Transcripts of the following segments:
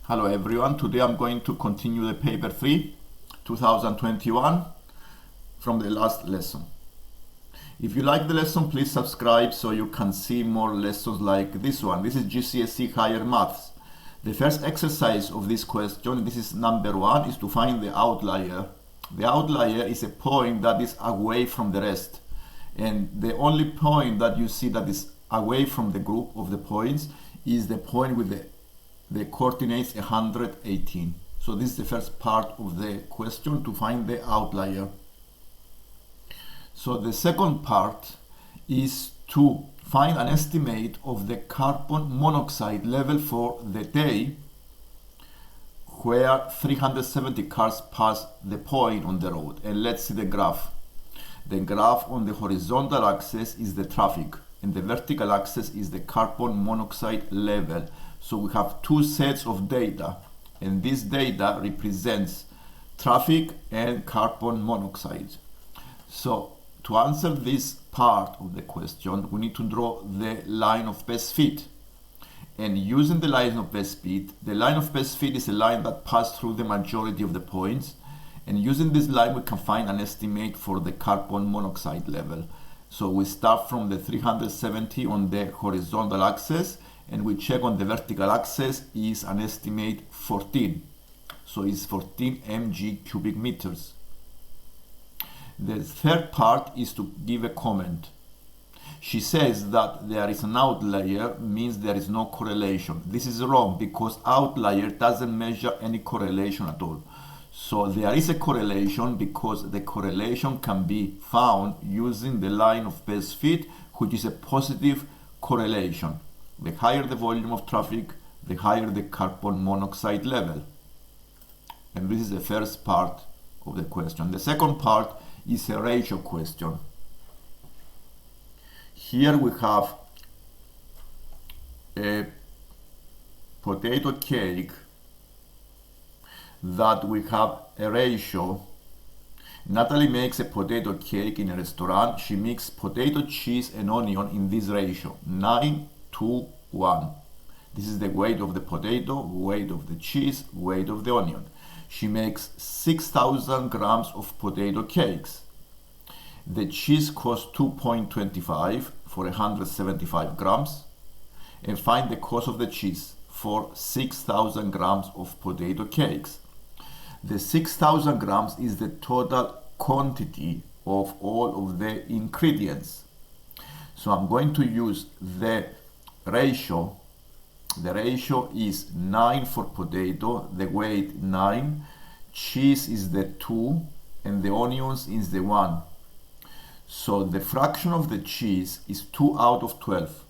Hello everyone, today I'm going to continue the paper 3, 2021 from the last lesson. If you like the lesson, please subscribe so you can see more lessons like this one. This is GCSE Higher Maths. The first exercise of this question, this is number 1, is to find the outlier. The outlier is a point that is away from the rest. And the only point that you see that is away from the group of the points is the point with the coordinates 118. So this is the first part of the question, to find the outlier. So the second part is to find an estimate of the carbon monoxide level for the day where 370 cars pass the point on the road. And let's see the graph. The graph on the horizontal axis is the traffic, and the vertical axis is the carbon monoxide level. So we have two sets of data, and this data represents traffic and carbon monoxide. So to answer this part of the question, we need to draw the line of best fit. And using the line of best fit, the line of best fit is a line that passes through the majority of the points. And using this line, we can find an estimate for the carbon monoxide level. So we start from the 370 on the horizontal axis, and we check on the vertical axis is an estimate 14. So it's 14 mg cubic meters. The third part is to give a comment. She says that there is an outlier, means there is no correlation. This is wrong, because outlier doesn't measure any correlation at all. So there is a correlation, because the correlation can be found using the line of best fit, which is a positive correlation. The higher the volume of traffic, the higher the carbon monoxide level. And this is the first part of the question. The second part is a ratio question. Here we have a potato cake that we have a ratio. Natalie makes a potato cake in a restaurant. She mixes potato, cheese and onion in this ratio, 9:1. This is the weight of the potato, weight of the cheese, weight of the onion. She makes 6,000 grams of potato cakes. The cheese costs 2.25 for 175 grams. And find the cost of the cheese for 6,000 grams of potato cakes. The 6,000 grams is the total quantity of all of the ingredients. So I'm going to use the ratio. The ratio is 9 for potato, the weight 9, cheese is the 2, and the onions is the 1. So the fraction of the cheese is 2 out of 12.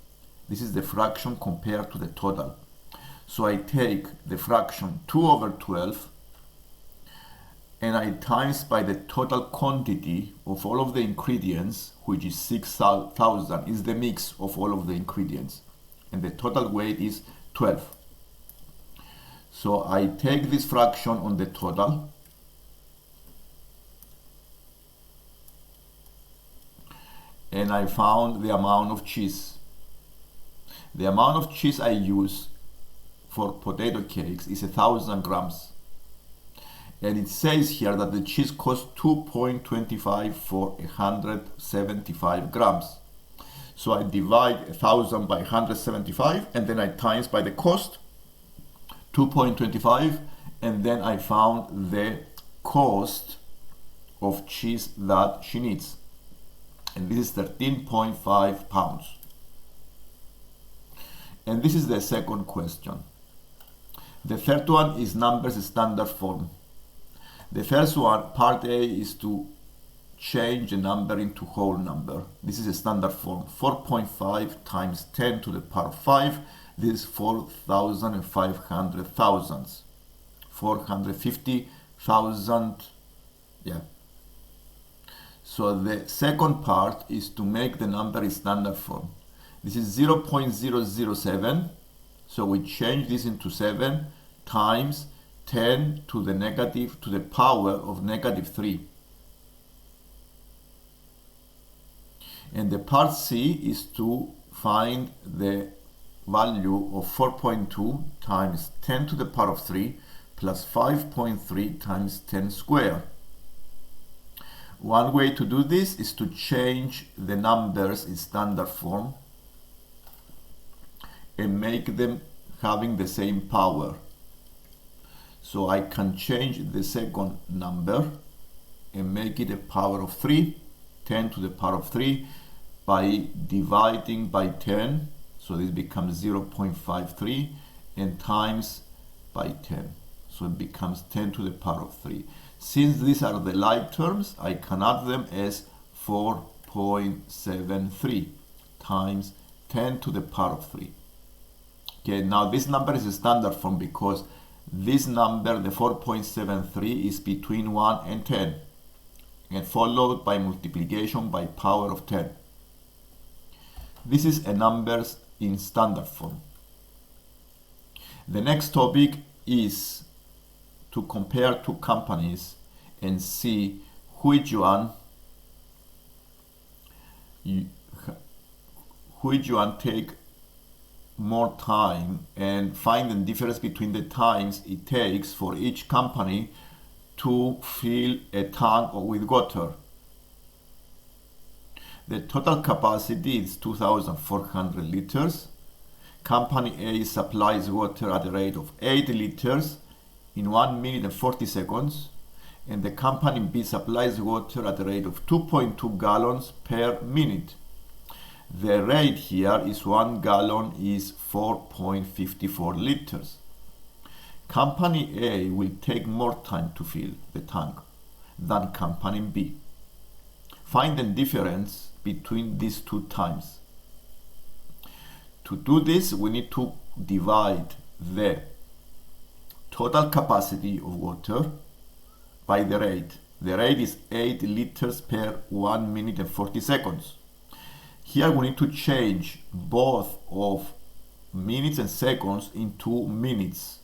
This is the fraction compared to the total. So I take the fraction 2 over 12 and I times by the total quantity of all of the ingredients, which is 6,000, is the mix of all of the ingredients. And the total weight is 12. So I take this fraction on the total and I found the amount of cheese. The amount of cheese I use for potato cakes is 1,000 grams. And it says here that the cheese costs 2.25 for 175 grams. So I divide 1,000 by 175 and then I times by the cost, 2.25, and then I found the cost of cheese that she needs. And this is 13.5 pounds. And this is the second question. The third one is numbers standard form. The first one, part A, is to change a number into whole number. This is a standard form. 4.5 times 10 to the power 5. This is 4,500 thousandths. 450,000. Yeah. So the second part is to make the number in standard form. This is 0.007. So we change this into 7 times 10 to the power of -3. And the part C is to find the value of 4.2 times 10 to the power of 3 plus 5.3 times 10 squared. One way to do this is to change the numbers in standard form and make them having the same power. So I can change the second number and make it a power of 3, 10 to the power of 3, by dividing by 10. So this becomes 0.53 and times by 10. So it becomes 10 to the power of 3. Since these are the like terms, I can add them as 4.73 times 10 to the power of 3. Okay, now this number is a standard form because this number, the 4.73, is between 1 and 10 and followed by multiplication by power of 10. This is a numbers in standard form. The next topic is to compare two companies and see which one take more time and find the difference between the times it takes for each company to fill a tank with water. The total capacity is 2,400 liters. Company A supplies water at a rate of 8 liters in 1 minute and 40 seconds, and the company B supplies water at a rate of 2.2 gallons per minute. The rate here is 1 gallon is 4.54 liters. Company A will take more time to fill the tank than company B. Find the difference between these two times. To do this, we need to divide the total capacity of water by the rate. The rate is 8 liters per 1 minute and 40 seconds. Here we need to change both of minutes and seconds into minutes.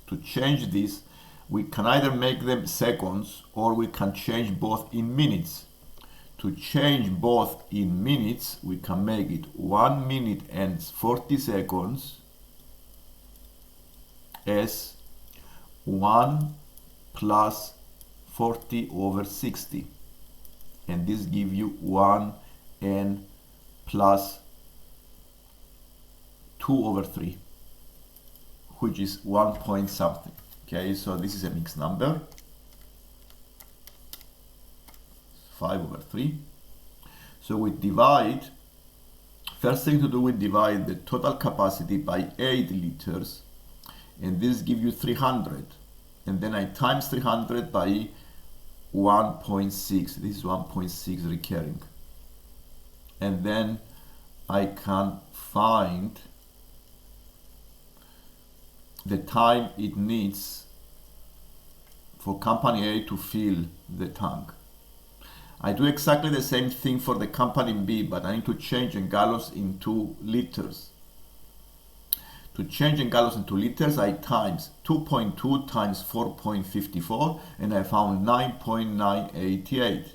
To change this, we can either make them seconds or we can change both in minutes. To change both in minutes, we can make it 1 minute and 40 seconds as 1 plus 40 over 60. And this gives you 1 and plus 2 over 3, which is 1 point something. Okay, so this is a mixed number. 5 over 3. So we divide, first thing to do, we divide the total capacity by 8 liters, and this gives you 300. And then I times 300 by 1.6. This is 1.6 recurring. And then I can find the time it needs for company A to fill the tank. I do exactly the same thing for the company B, but I need to change in gallons into liters. To change in gallons into liters, I times 2.2 times 4.54, and I found 9.988.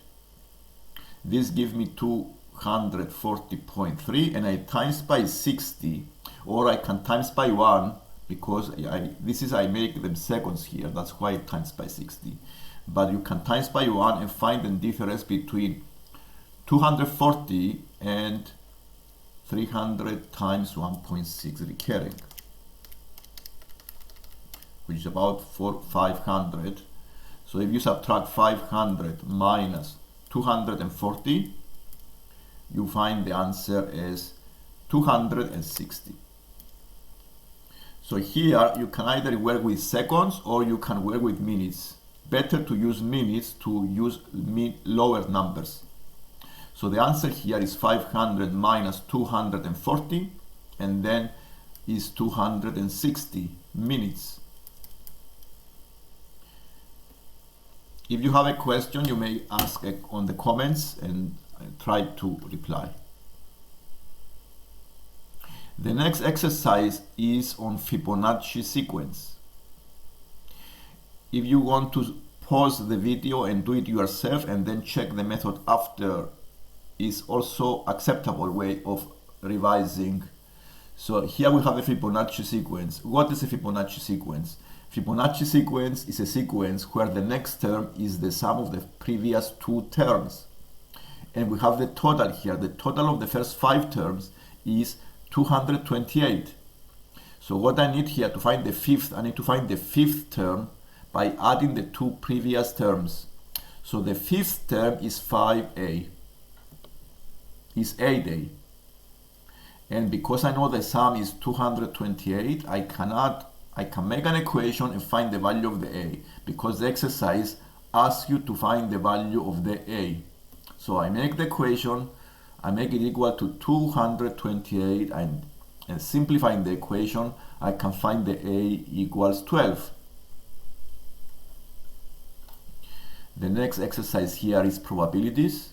This gives me 240.3, and I times by 60, or I can times by 1, because I make them seconds here, that's why I times by 60. But you can times by 1 and find the difference between 240 and 300 times 1.6 recurring, which is about 500. So if you subtract 500 minus 240, you find the answer as 260. So here you can either work with seconds or you can work with minutes. Better to use minutes to use lower numbers. So the answer here is 500 minus 240, and then is 260 minutes. If you have a question, you may ask on the comments and try to reply. The next exercise is on Fibonacci sequence. If you want to pause the video and do it yourself and then check the method after, is also acceptable way of revising So here we have a Fibonacci sequence. What is a Fibonacci sequence? Fibonacci sequence is a sequence where the next term is the sum of the previous two terms. And we have the total here. The total of the first 5 terms is 228. So what I need here to find the fifth, I need to find the fifth term by adding the two previous terms. So the fifth term is 5a, is 8a. And because I know the sum is 228, I can make an equation and find the value of the a, because the exercise asks you to find the value of the a. So I make the equation, I make it equal to 228, and simplifying the equation, I can find the a equals 12. The next exercise here is probabilities.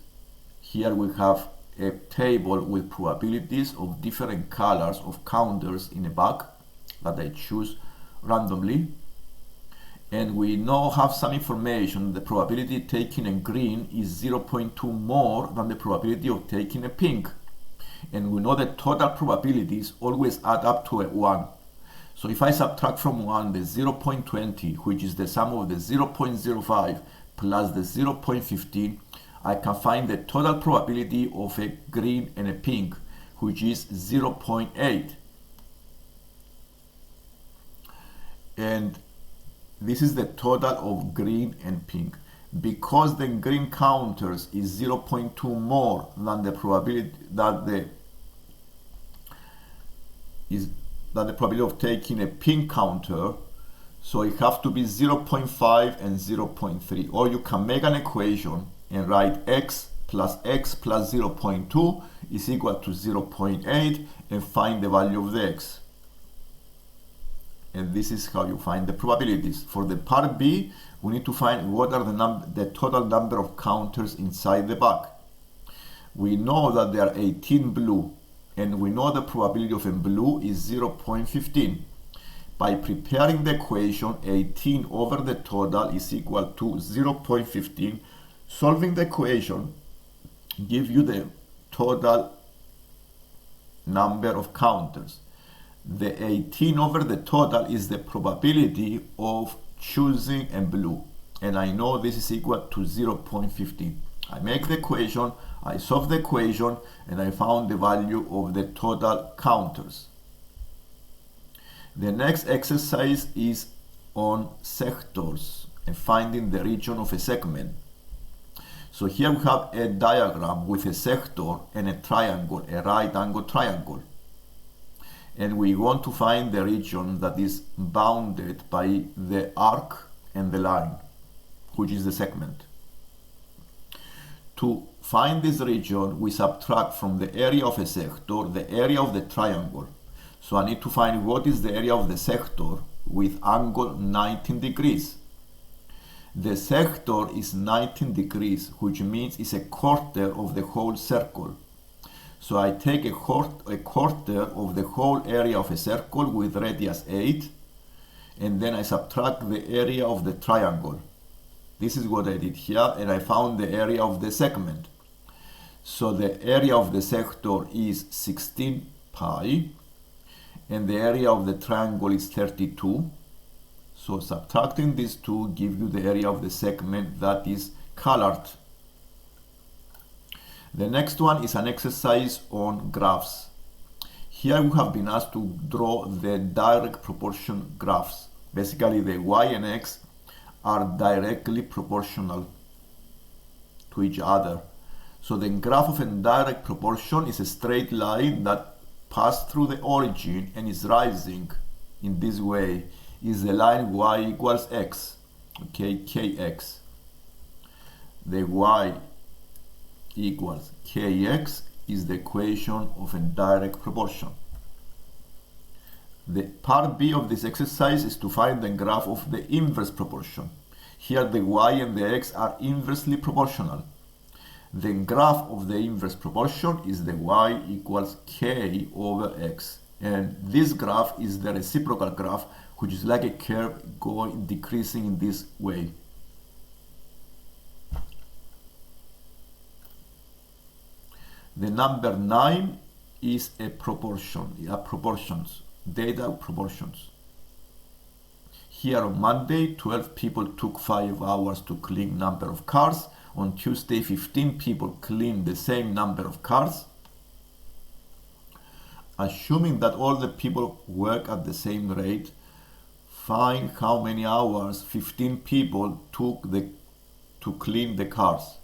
Here we have a table with probabilities of different colors of counters in a bag that I choose randomly. And we now have some information. The probability of taking a green is 0.2 more than the probability of taking a pink. And we know that total probabilities always add up to a 1. So if I subtract from 1 the 0.20, which is the sum of the 0.05 plus the 0.15, I can find the total probability of a green and a pink, which is 0.8. And this is the total of green and pink. Because the green counters is 0.2 more than the probability that the probability of taking a pink counter, so it have to be 0.5 and 0.3. Or you can make an equation and write x plus 0.2 is equal to 0.8 and find the value of the x. And this is how you find the probabilities. For the part B, we need to find what are the total number of counters inside the bag. We know that there are 18 blue, and we know the probability of a blue is 0.15. By preparing the equation, 18 over the total is equal to 0.15. Solving the equation gives you the total number of counters. The 18 over the total is the probability of choosing a blue, and I know this is equal to 0.15. I make the equation, I solve the equation, and I found the value of the total counters. The next exercise is on sectors and finding the region of a segment. So here we have a diagram with a sector and a triangle, a right angle triangle. And we want to find the region that is bounded by the arc and the line, which is the segment. To find this region, we subtract from the area of a sector the area of the triangle. So I need to find what is the area of the sector with angle 19 degrees. The sector is 19 degrees, which means it's a quarter of the whole circle. So I take a quarter of the whole area of a circle with radius 8, and then I subtract the area of the triangle. This is what I did here, and I found the area of the segment. So the area of the sector is 16 pi, and the area of the triangle is 32. So subtracting these two gives you the area of the segment that is colored. The next one is an exercise on graphs. Here we have been asked to draw the direct proportion graphs. Basically, the y and x are directly proportional to each other. So the graph of indirect proportion is a straight line that passed through the origin and is rising in this way. Is the line y equals x, okay, kx. The y equals kx is the equation of indirect proportion. The part B of this exercise is to find the graph of the inverse proportion. Here the y and the x are inversely proportional. The graph of the inverse proportion is the y equals k over x. And this graph is the reciprocal graph, which is like a curve decreasing in this way. The number 9 is a proportions, data proportions. Here on Monday, 12 people took 5 hours to clean number of cars. On Tuesday, 15 people cleaned the same number of cars. Assuming that all the people work at the same rate, find how many hours 15 people took to clean the cars.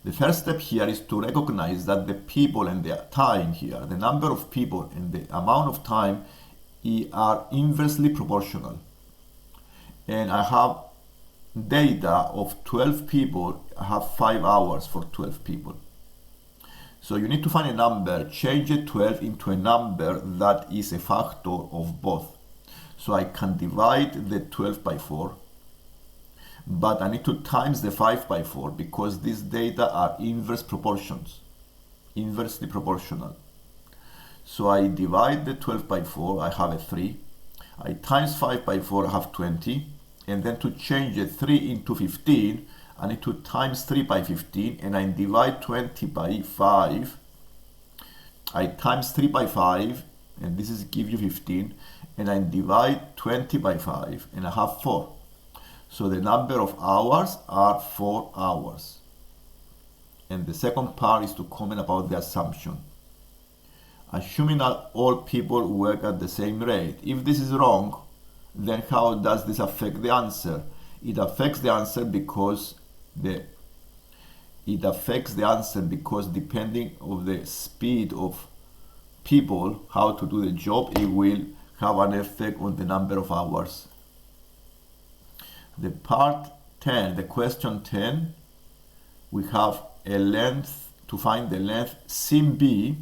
The first step here is to recognize that the people and the time here, the number of people and the amount of time are inversely proportional. And I have data of 12 people. I have 5 hours for 12 people. So you need to find a number, change the 12 into a number that is a factor of both. So I can divide the 12 by 4, but I need to times the 5 by 4 because these data are inverse proportions, inversely proportional. So I divide the 12 by 4, I have a 3. I times 5 by 4, I have 20. And then to change the 3 into 15, I need to times 3 by 15, and I divide 20 by 5. I times 3 by 5, and this is give you 15, and I divide 20 by 5, and I have 4. So the number of hours are 4 hours. And the second part is to comment about the assumption. Assuming that all people work at the same rate. If this is wrong, then how does this affect the answer? It affects the answer because depending on the speed of people how to do the job, it will have an effect on the number of hours. The part 10, the question 10, we have a length to find the length CB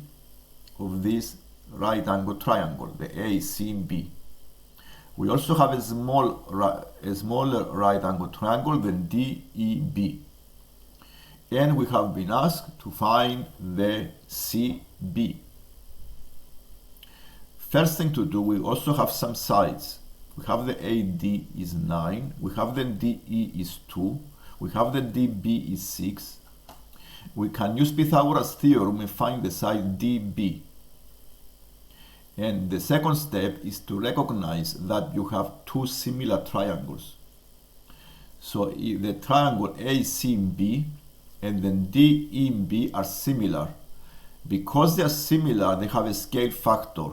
of this right angle triangle, the ACB. We also have a smaller right angle triangle than DEB. And we have been asked to find the CB. First thing to do, we also have some sides. We have the AD is 9, we have the DE is 2, we have the DB is 6. We can use Pythagoras theorem and find the side DB. And the second step is to recognize that you have two similar triangles. So if the triangle ACB and then DEB are similar. Because they are similar, they have a scale factor.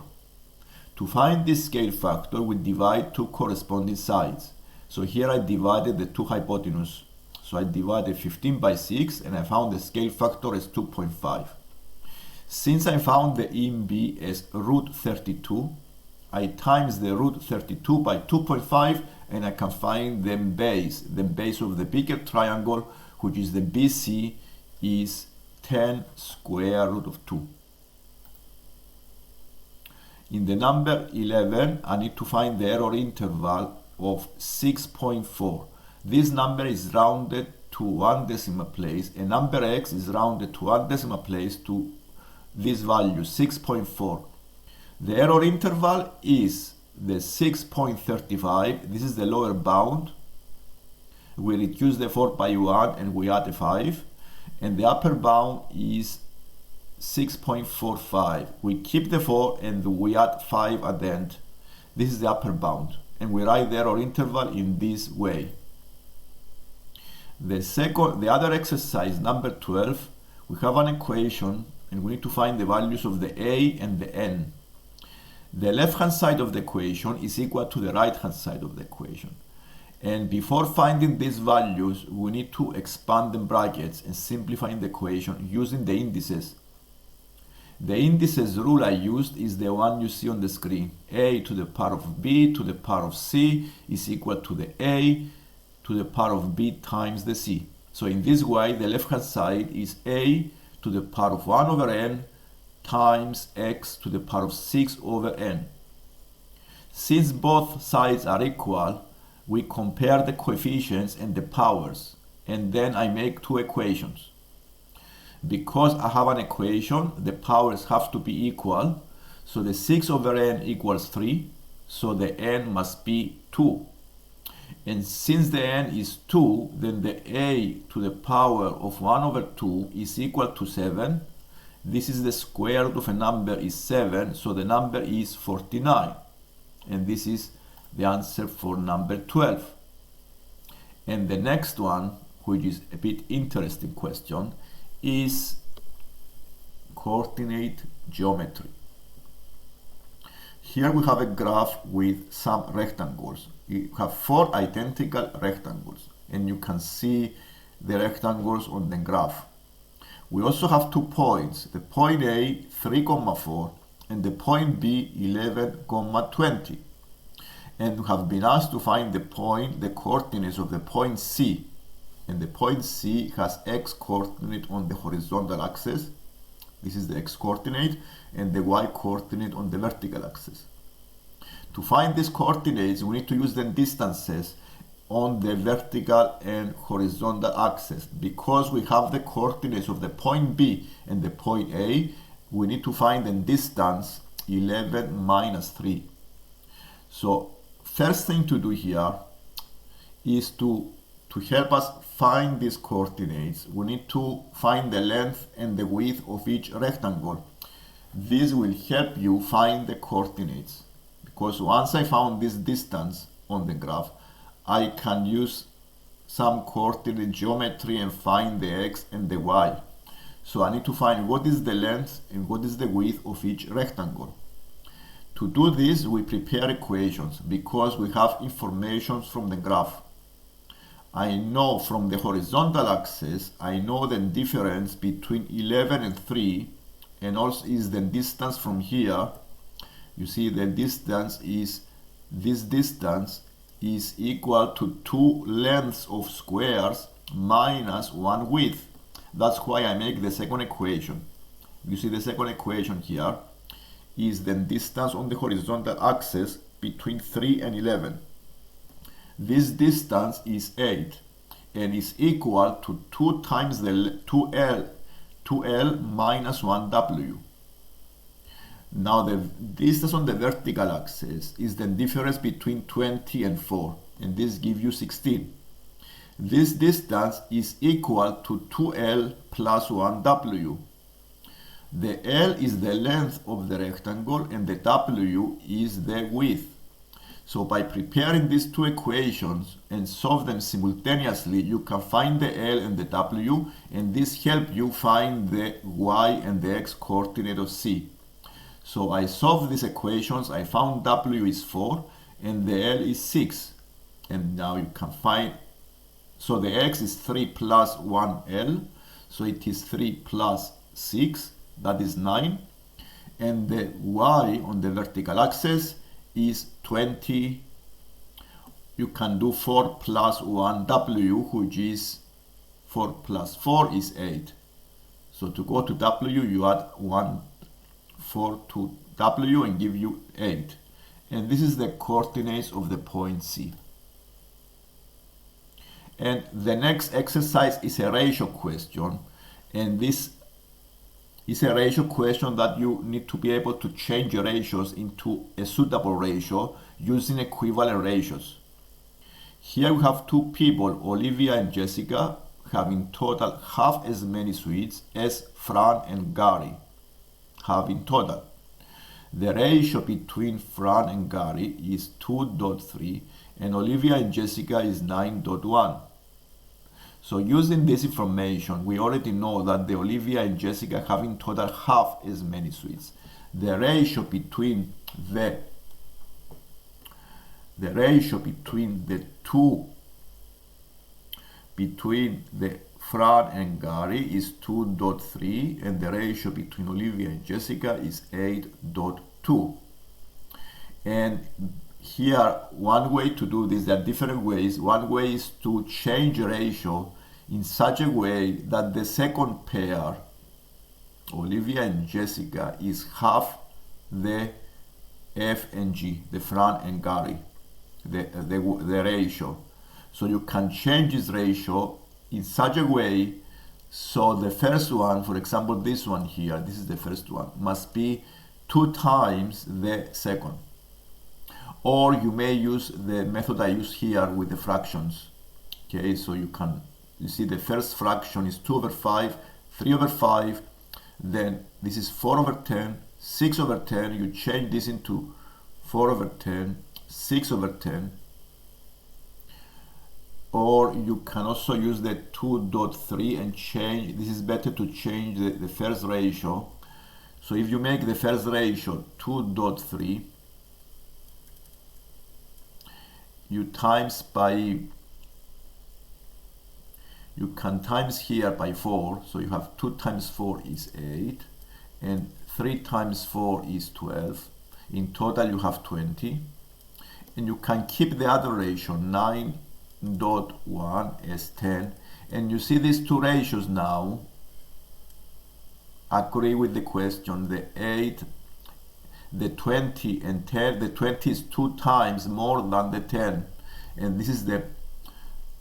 To find this scale factor, we divide two corresponding sides. So here I divided the two hypotenuse. So I divided 15 by 6 and I found the scale factor as 2.5. Since I found the EB as root 32, I times the root 32 by 2.5 and I can find the base. The base of the bigger triangle, which is the BC, is 10 square root of 2. In the number 11, I need to find the error interval of 6.4. This number is rounded to 1 decimal place, and number x is rounded to 1 decimal place to this value, 6.4. The error interval is the 6.35. This is the lower bound. We reduce the 4 by 1 and we add a 5. And the upper bound is 6.45. We keep the 4 and we add 5 at the end. This is the upper bound. And we write the error interval in this way. The other exercise, number 12, we have an equation and we need to find the values of the a and the n. The left-hand side of the equation is equal to the right-hand side of the equation. And before finding these values, we need to expand the brackets and simplify the equation using the indices. The indices rule I used is the one you see on the screen. A to the power of b to the power of c is equal to the a to the power of b times the c. So in this way, the left-hand side is a to the power of 1 over n times x to the power of 6 over n. Since both sides are equal, we compare the coefficients and the powers, and then I make two equations. Because I have an equation, the powers have to be equal, so the 6 over n equals 3, so the n must be 2. And since the n is 2, then the a to the power of 1 over 2 is equal to 7, This is the square root of a number is 7, so the number is 49. And this is the answer for number 12. And the next one, which is a bit interesting question, is coordinate geometry. Here we have a graph with some rectangles. You have 4 identical rectangles, and you can see the rectangles on the graph. We also have 2 points, the point A 3,4 and the point B 11,20. And we have been asked to find the coordinates of the point C. And the point C has x coordinate on the horizontal axis. This is the x coordinate, and the y coordinate on the vertical axis. To find these coordinates, we need to use the distances on the vertical and horizontal axis. Because we have the coordinates of the point B and the point A, we need to find the distance 11 minus 3. So first thing to do here is to help us find these coordinates, we need to find the length and the width of each rectangle. This will help you find the coordinates, because once I found this distance on the graph, I can use some coordinate geometry and find the x and the y. So I need to find what is the length and what is the width of each rectangle. To do this, we prepare equations because we have information from the graph. I know from the horizontal axis, I know the difference between 11 and 3, and also is the distance from here. You see the distance is, this distance is equal to 2 lengths of squares minus 1 width. That's why I make the second equation. You see the second equation here is the distance on the horizontal axis between 3 and 11. This distance is 8 and is equal to 2 times the 2L minus 1W. Now the distance on the vertical axis is the difference between 20 and 4, and this gives you 16. This distance is equal to 2L plus 1W. The L is the length of the rectangle and the W is the width. So by preparing these 2 equations and solve them simultaneously, you can find the L and the W, and this helps you find the Y and the X coordinate of C. So I solved these equations, I found W is 4 and the L is 6. And now you can find, so the X is 3 plus 1L, so it is 3 plus 6, that is 9. And the Y on the vertical axis is 20. You can do 4 plus 1W, which is 4 plus 4 is 8. So to go to W, you add 1, 4 to W and give you 8. And this is the coordinates of the point C. And the next exercise is a ratio question. And this is a ratio question that you need to be able to change your ratios into a suitable ratio using equivalent ratios. Here we have 2 people, Olivia and Jessica, having total half as many sweets as Fran and Gary have in total. The ratio between Fran and Gary is 2.3 and Olivia and Jessica is 9.1. So using this information, we already know that the Olivia and Jessica have in total half as many sweets. The ratio between the Fran and Gary is 2.3 and the ratio between Olivia and Jessica is 8.2. And here, one way to do this, there are different ways. One way is to change the ratio in such a way that the second pair, Olivia and Jessica, is half the F and G, the Fran and Gary, the ratio. So you can change this ratio in such a way so the first one, for example this one here, this is the first one, must be 2 times the second. Or you may use the method I use here with the fractions. Okay, so you see the first fraction is 2 over 5, 3 over 5, then this is 4 over 10, 6 over 10, you change this into 4 over 10, 6 over 10, or you can also use the 2.3 and change, this is better to change the first ratio. So if you make the first ratio 2.3, you times by, you can times here by 4, so you have 2 times 4 is 8, and 3 times 4 is 12. In total you have 20, and you can keep the other ratio 9.1 as 10, and you see these two ratios now agree with the question. The 8, the 20 and 10, the 20 is 2 times more than the 10, and this is the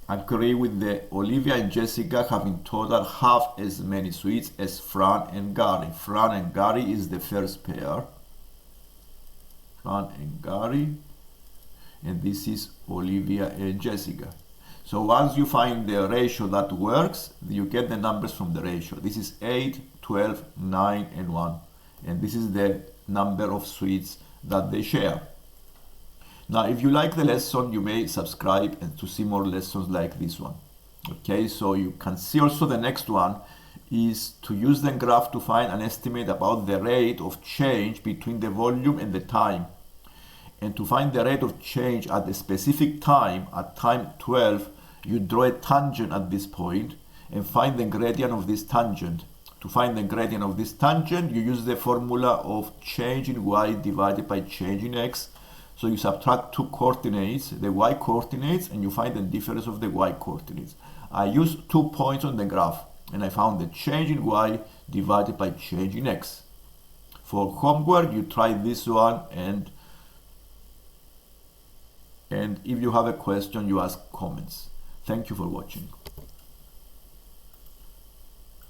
agree with the Olivia and Jessica have in total half as many sweets as Fran and Gary. Fran and Gary is the first pair. Fran and Gary, and this is Olivia and Jessica. So once you find the ratio that works, you get the numbers from the ratio. This is 8, 12, 9, and 1. And this is the number of sweets that they share. Now, if you like the lesson, you may subscribe and to see more lessons like this one. Okay, so you can see also the next one is to use the graph to find an estimate about the rate of change between the volume and the time. And to find the rate of change at a specific time, at time 12, you draw a tangent at this point and find the gradient of this tangent. To find the gradient of this tangent, you use the formula of change in y divided by change in x. So you subtract two coordinates, the y coordinates, and you find the difference of the y coordinates. I used 2 points on the graph, and I found the change in y divided by change in x. For homework, you try this one, and if you have a question, you ask comments. Thank you for watching.